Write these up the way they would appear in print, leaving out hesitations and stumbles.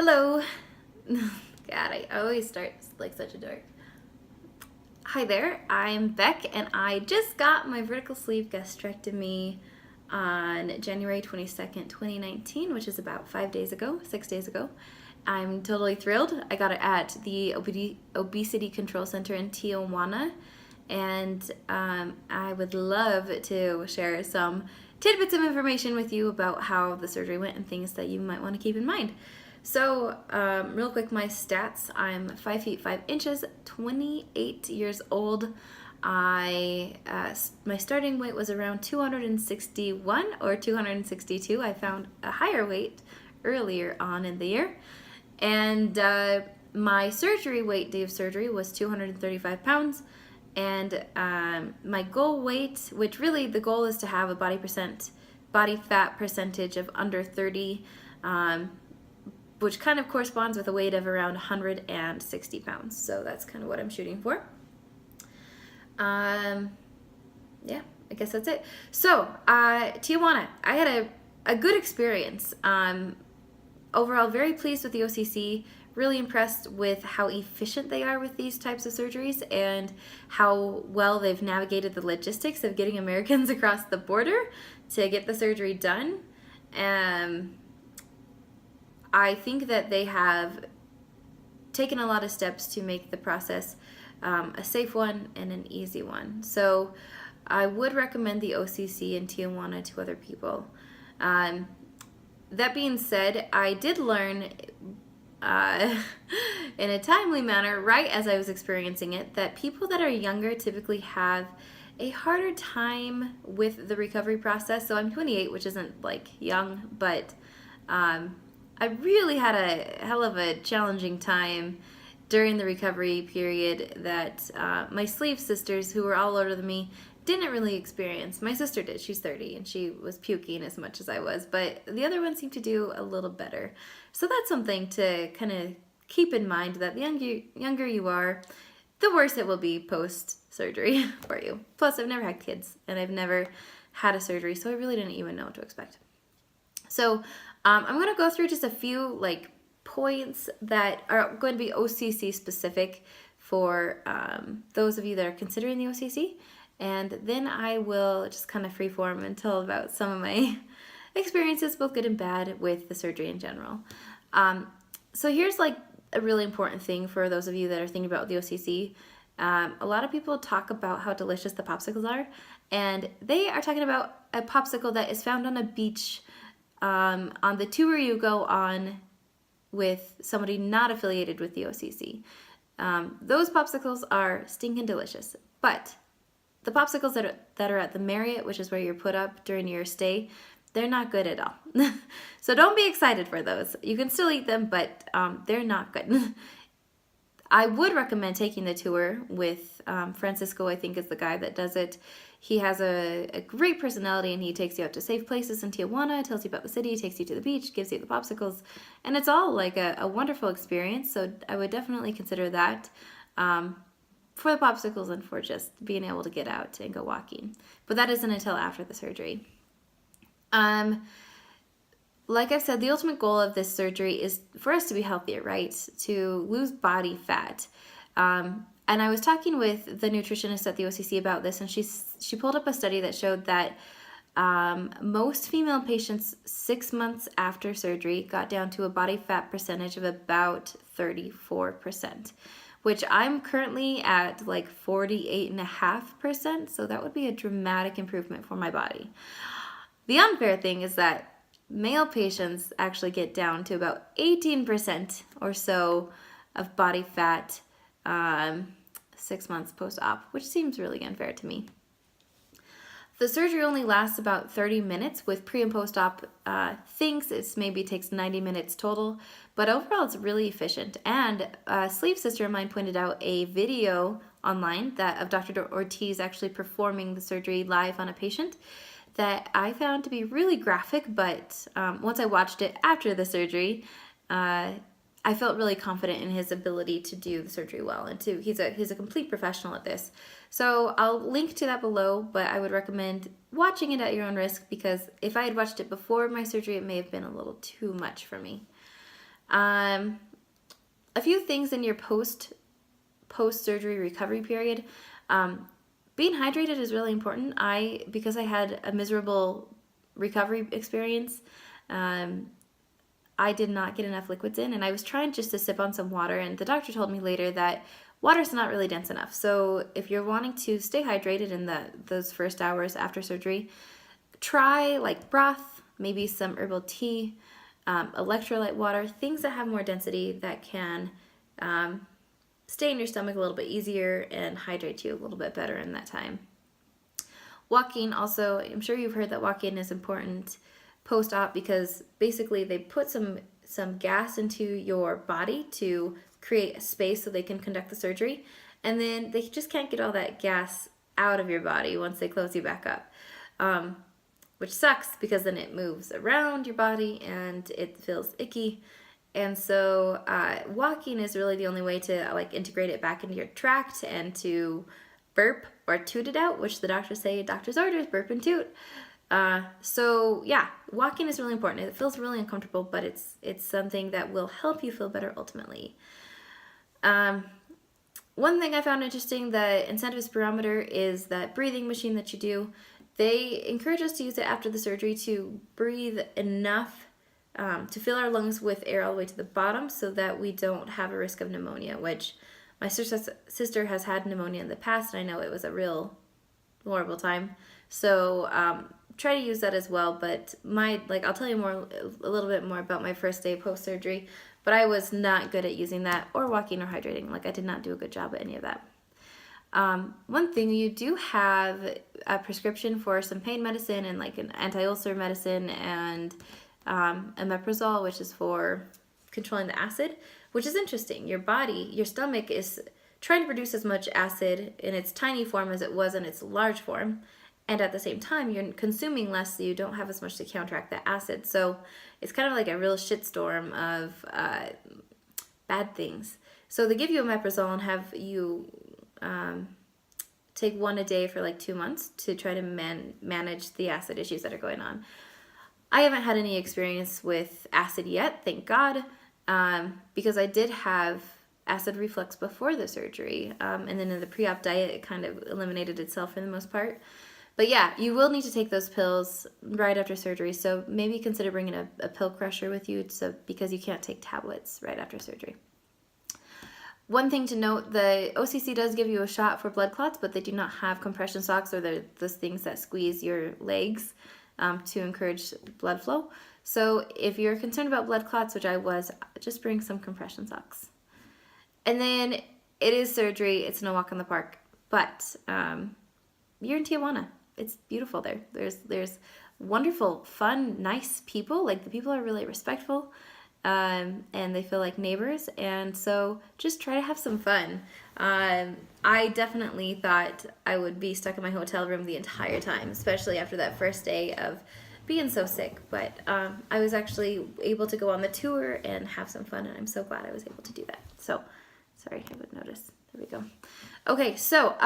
Hello. God, I always start like such a dork. Hi there, I'm Beck, and I just got my vertical sleeve gastrectomy on January 22nd, 2019, which is about 6 days ago. I'm totally thrilled. I got it at the Obesity Control Center in Tijuana, and I would love to share some tidbits of information with you about how the surgery went and things that you might want to keep in mind. So, real quick, my stats. I'm 5 feet 5 inches, 28 years old. My starting weight was around 261 or 262. I found a higher weight earlier on in the year. And my surgery weight, day of surgery, was 235 pounds. And my goal weight, which really the goal is to have a body fat percentage of under 30, which kind of corresponds with a weight of around 160 pounds. So that's kind of what I'm shooting for. Yeah, I guess that's it. So, Tijuana, I had a good experience. Overall, very pleased with the OCC, really impressed with how efficient they are with these types of surgeries and how well they've navigated the logistics of getting Americans across the border to get the surgery done. I think that they have taken a lot of steps to make the process a safe one and an easy one. So I would recommend the OCC in Tijuana to other people. That being said, I did learn in a timely manner, right as I was experiencing it, that people that are younger typically have a harder time with the recovery process. So I'm 28, which isn't like young, but I really had a hell of a challenging time during the recovery period that my sleeve sisters, who were all older than me, didn't really experience. My sister did. She's 30, and she was puking as much as I was, but the other one seemed to do a little better. So that's something to kind of keep in mind, that the younger you are, the worse it will be post-surgery for you. Plus, I've never had kids, and I've never had a surgery, so I really didn't even know what to expect. So I'm going to go through just a few points that are going to be OCC specific for those of you that are considering the OCC, and then I will just kind of freeform and tell about some of my experiences, both good and bad, with the surgery in general. So here's a really important thing for those of you that are thinking about the OCC. A lot of people talk about how delicious the popsicles are, and they are talking about a popsicle that is found on a beach on the tour you go on with somebody not affiliated with the OCC. Those popsicles are stinking delicious, but the popsicles that are at the Marriott, which is where you're put up during your stay, they're not good at all. So don't be excited for those. You can still eat them, but they're not good. I would recommend taking the tour with Francisco, I think is the guy that does it. He has a great personality, and he takes you out to safe places in Tijuana, tells you about the city, takes you to the beach, gives you the popsicles, and it's all like a wonderful experience. So I would definitely consider that for the popsicles and for just being able to get out and go walking. But that isn't until after the surgery. Like I've said, the ultimate goal of this surgery is for us to be healthier, right? To lose body fat. And I was talking with the nutritionist at the OCC about this, and she pulled up a study that showed that most female patients 6 months after surgery got down to a body fat percentage of about 34%, which I'm currently at 48.5%, so that would be a dramatic improvement for my body. The unfair thing is that male patients actually get down to about 18% or so of body fat 6 months post-op, which seems really unfair to me. The surgery only lasts about 30 minutes. With pre and post-op things, it maybe takes 90 minutes total, but overall it's really efficient. And a sleeve sister of mine pointed out a video online of Dr. Ortiz actually performing the surgery live on a patient that I found to be really graphic, but once I watched it after the surgery, I felt really confident in his ability to do the surgery well, and he's a complete professional at this. So I'll link to that below, but I would recommend watching it at your own risk, because if I had watched it before my surgery, it may have been a little too much for me. A few things in your post-surgery recovery period. Being hydrated is really important. Because I had a miserable recovery experience, I did not get enough liquids in, and I was trying just to sip on some water, and the doctor told me later that water's not really dense enough. So if you're wanting to stay hydrated in those first hours after surgery, try like broth, maybe some herbal tea, electrolyte water, things that have more density that can stay in your stomach a little bit easier and hydrate you a little bit better in that time. Walking also, I'm sure you've heard that walking is important post-op because basically they put some gas into your body to create a space so they can conduct the surgery, and then they just can't get all that gas out of your body once they close you back up, which sucks because then it moves around your body and it feels icky. And so walking is really the only way to like integrate it back into your tract and to burp or toot it out, which the doctors say, doctor's orders, burp and toot. So yeah, walking is really important. It feels really uncomfortable, but it's something that will help you feel better ultimately. One thing I found interesting, the incentive spirometer is that breathing machine that you do. They encourage us to use it after the surgery to breathe enough to fill our lungs with air all the way to the bottom so that we don't have a risk of pneumonia, which my sister has had pneumonia in the past, and I know it was a real horrible time. So try to use that as well. But I'll tell you a little bit more about my first day post-surgery, but I was not good at using that or walking or hydrating. I did not do a good job at any of that. One thing, you do have a prescription for some pain medicine and an anti-ulcer medicine and omeprazole, which is for controlling the acid, which is interesting. Your stomach is trying to produce as much acid in its tiny form as it was in its large form, and at the same time you're consuming less, so you don't have as much to counteract the acid. So it's kind of like a real shitstorm of bad things. So they give you omeprazole and have you take one a day for 2 months to try to manage the acid issues that are going on. I haven't had any experience with acid yet, thank God, because I did have acid reflux before the surgery, and then in the pre-op diet it kind of eliminated itself for the most part. But yeah, you will need to take those pills right after surgery, so maybe consider bringing a pill crusher with you because you can't take tablets right after surgery. One thing to note, the OCC does give you a shot for blood clots, but they do not have compression socks or those things that squeeze your legs to encourage blood flow. So if you're concerned about blood clots, which I was, just bring some compression socks. And then it is surgery. It's no walk in the park, but you're in Tijuana. It's beautiful there. There's wonderful, fun, nice people. The people are really respectful. And they feel like neighbors, and so just try to have some fun. I definitely thought I would be stuck in my hotel room the entire time, especially after that first day of being so sick, but I was actually able to go on the tour and have some fun, and I'm so glad I was able to do that. So, sorry, I would notice. There we go. Okay, so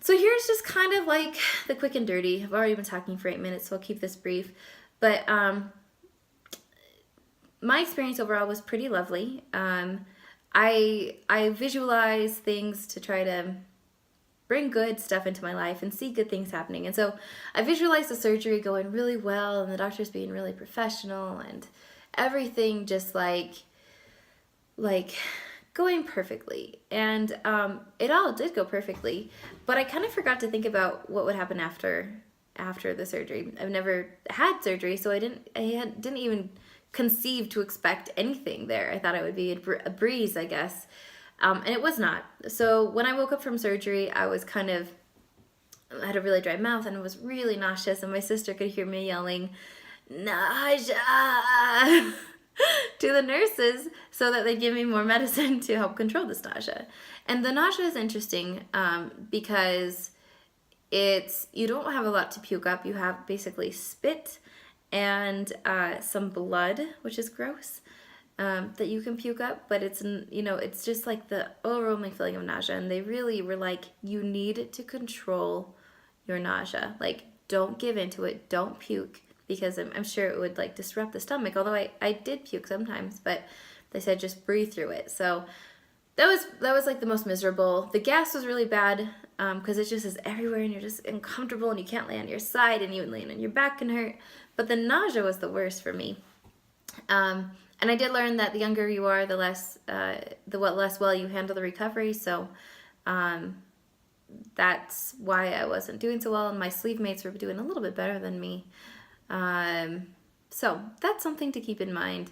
here's just kind of the quick and dirty. I've already been talking for 8 minutes, so I'll keep this brief, but my experience overall was pretty lovely. I visualize things to try to bring good stuff into my life and see good things happening. And so I visualized the surgery going really well and the doctors being really professional and everything just going perfectly. And it all did go perfectly, but I kind of forgot to think about what would happen after the surgery. I've never had surgery, so I didn't even conceive to expect anything there. I thought it would be a breeze, I guess, and it was not. So when I woke up from surgery, I had a really dry mouth and was really nauseous, and my sister could hear me yelling, "Nausea!" to the nurses so that they give me more medicine to help control this nausea. And the nausea is interesting because you don't have a lot to puke up. You have basically spit and some blood, which is gross, that you can puke up, but it's just the overwhelming feeling of nausea, and they really were you need to control your nausea. Don't give into it, don't puke, because I'm sure it would like disrupt the stomach. Although I did puke sometimes, but they said just breathe through it. So that was like the most miserable. The gas was really bad because it just is everywhere and you're just uncomfortable and you can't lay on your side and even laying on your back can hurt. But the nausea was the worst for me. And I did learn that the younger you are, the less well you handle the recovery. So that's why I wasn't doing so well, and my sleeve mates were doing a little bit better than me. So that's something to keep in mind.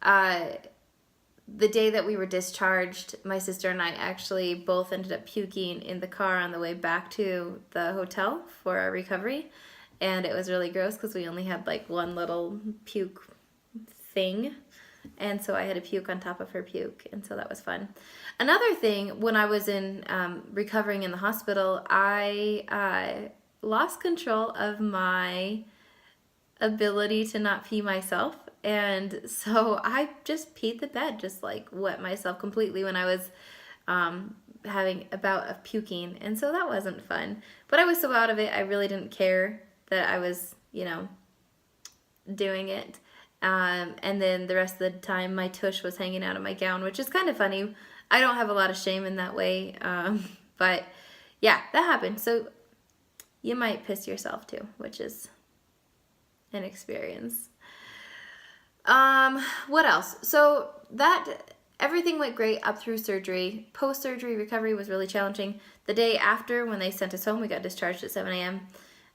The day that we were discharged, my sister and I actually both ended up puking in the car on the way back to the hotel for our recovery. And it was really gross because we only had like one little puke thing. And so I had to puke on top of her puke. And so that was fun. Another thing, when I was in recovering in the hospital, I lost control of my ability to not pee myself. And so I just peed the bed, just like wet myself completely when I was having a bout of puking. And so that wasn't fun. But I was so out of it, I really didn't care that I was, doing it. And then the rest of the time, my tush was hanging out of my gown, which is kind of funny. I don't have a lot of shame in that way. But yeah, that happened. So you might piss yourself too, which is an experience. What else? So everything went great up through surgery. Post-surgery recovery was really challenging. The day after, when they sent us home, we got discharged at 7 a.m.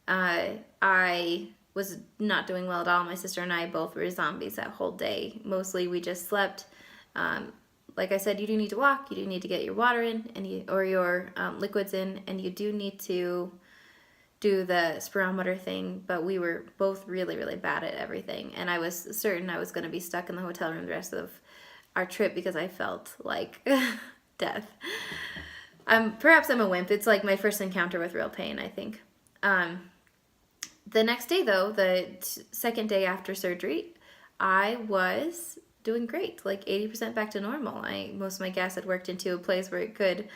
I was not doing well at all. My sister and I both were zombies that whole day. Mostly we just slept. Like I said, you do need to walk. You do need to get your water in or your liquids in, and you do need to do the spirometer thing, but we were both really, really bad at everything. And I was certain I was going to be stuck in the hotel room the rest of our trip because I felt like death. Perhaps I'm a wimp. It's like my first encounter with real pain, I think. The next day, though, the second day after surgery, I was doing great, like 80% back to normal. Most of my gas had worked into a place where it could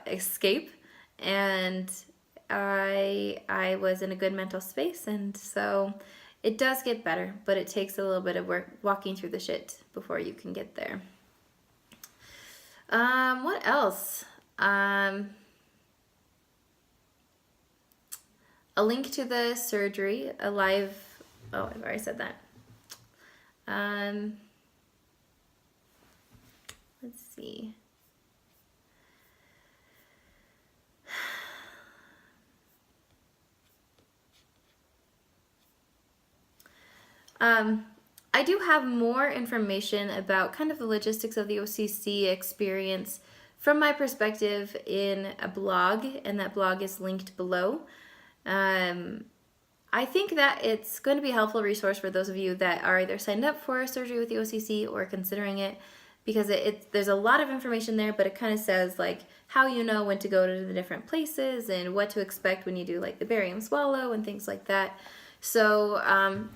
escape, and I was in a good mental space, and so it does get better, but it takes a little bit of work walking through the shit before you can get there. What else? A link to the surgery, I've already said that. Let's see. I do have more information about kind of the logistics of the OCC experience from my perspective in a blog, and that blog is linked below. I think that it's going to be a helpful resource for those of you that are either signed up for surgery with the OCC or considering it, because there's a lot of information there, but it kind of says like how you know when to go to the different places and what to expect when you do like the barium swallow and things like that. So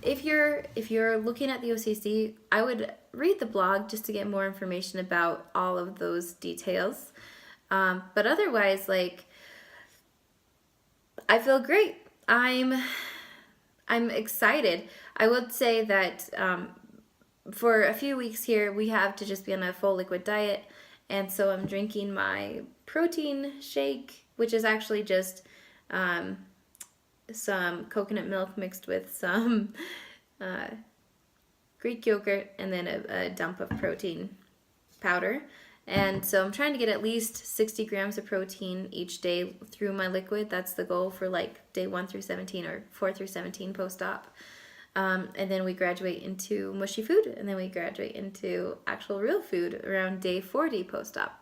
if you're looking at the OCC, I would read the blog just to get more information about all of those details. But otherwise, like, I feel great. I'm excited. I would say that for a few weeks here, we have to just be on a full liquid diet. And so I'm drinking my protein shake, which is actually just some coconut milk mixed with some Greek yogurt and then a dump of protein powder. And so I'm trying to get at least 60 grams of protein each day through my liquid. That's the goal for like day 1 through 17 or 4 through 17 post-op. And then we graduate into mushy food, and then we graduate into actual real food around day 40 post-op.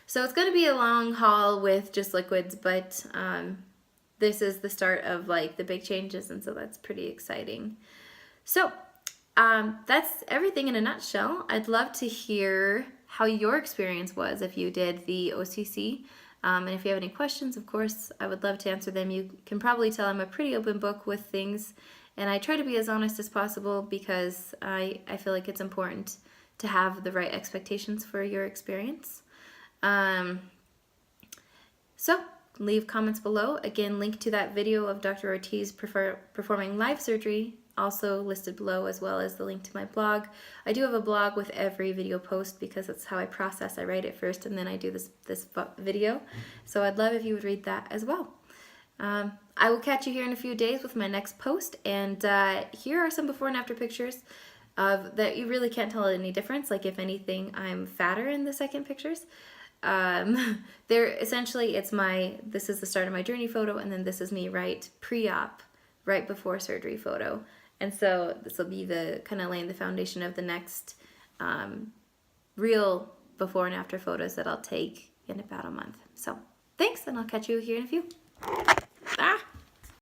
So it's going to be a long haul with just liquids, but this is the start of like the big changes, and so that's pretty exciting. So that's everything in a nutshell. I'd love to hear how your experience was if you did the OCC. And if you have any questions, of course, I would love to answer them. You can probably tell I'm a pretty open book with things, and I try to be as honest as possible because I feel like it's important to have the right expectations for your experience. So leave comments below. Again, link to that video of Dr. Ortiz performing live surgery also listed below, as well as the link to my blog. I do have a blog with every video post because that's how I process. I write it first and then I do this video. So I'd love if you would read that as well. I will catch you here in a few days with my next post, and here are some before and after pictures of that you really can't tell any difference. Like, if anything, I'm fatter in the second pictures. They're essentially, this is the start of my journey photo, and then this is me right pre-op, right before surgery photo. And so this will be the kind of laying the foundation of the next real before and after photos that I'll take in about a month. So thanks, and I'll catch you here in a few.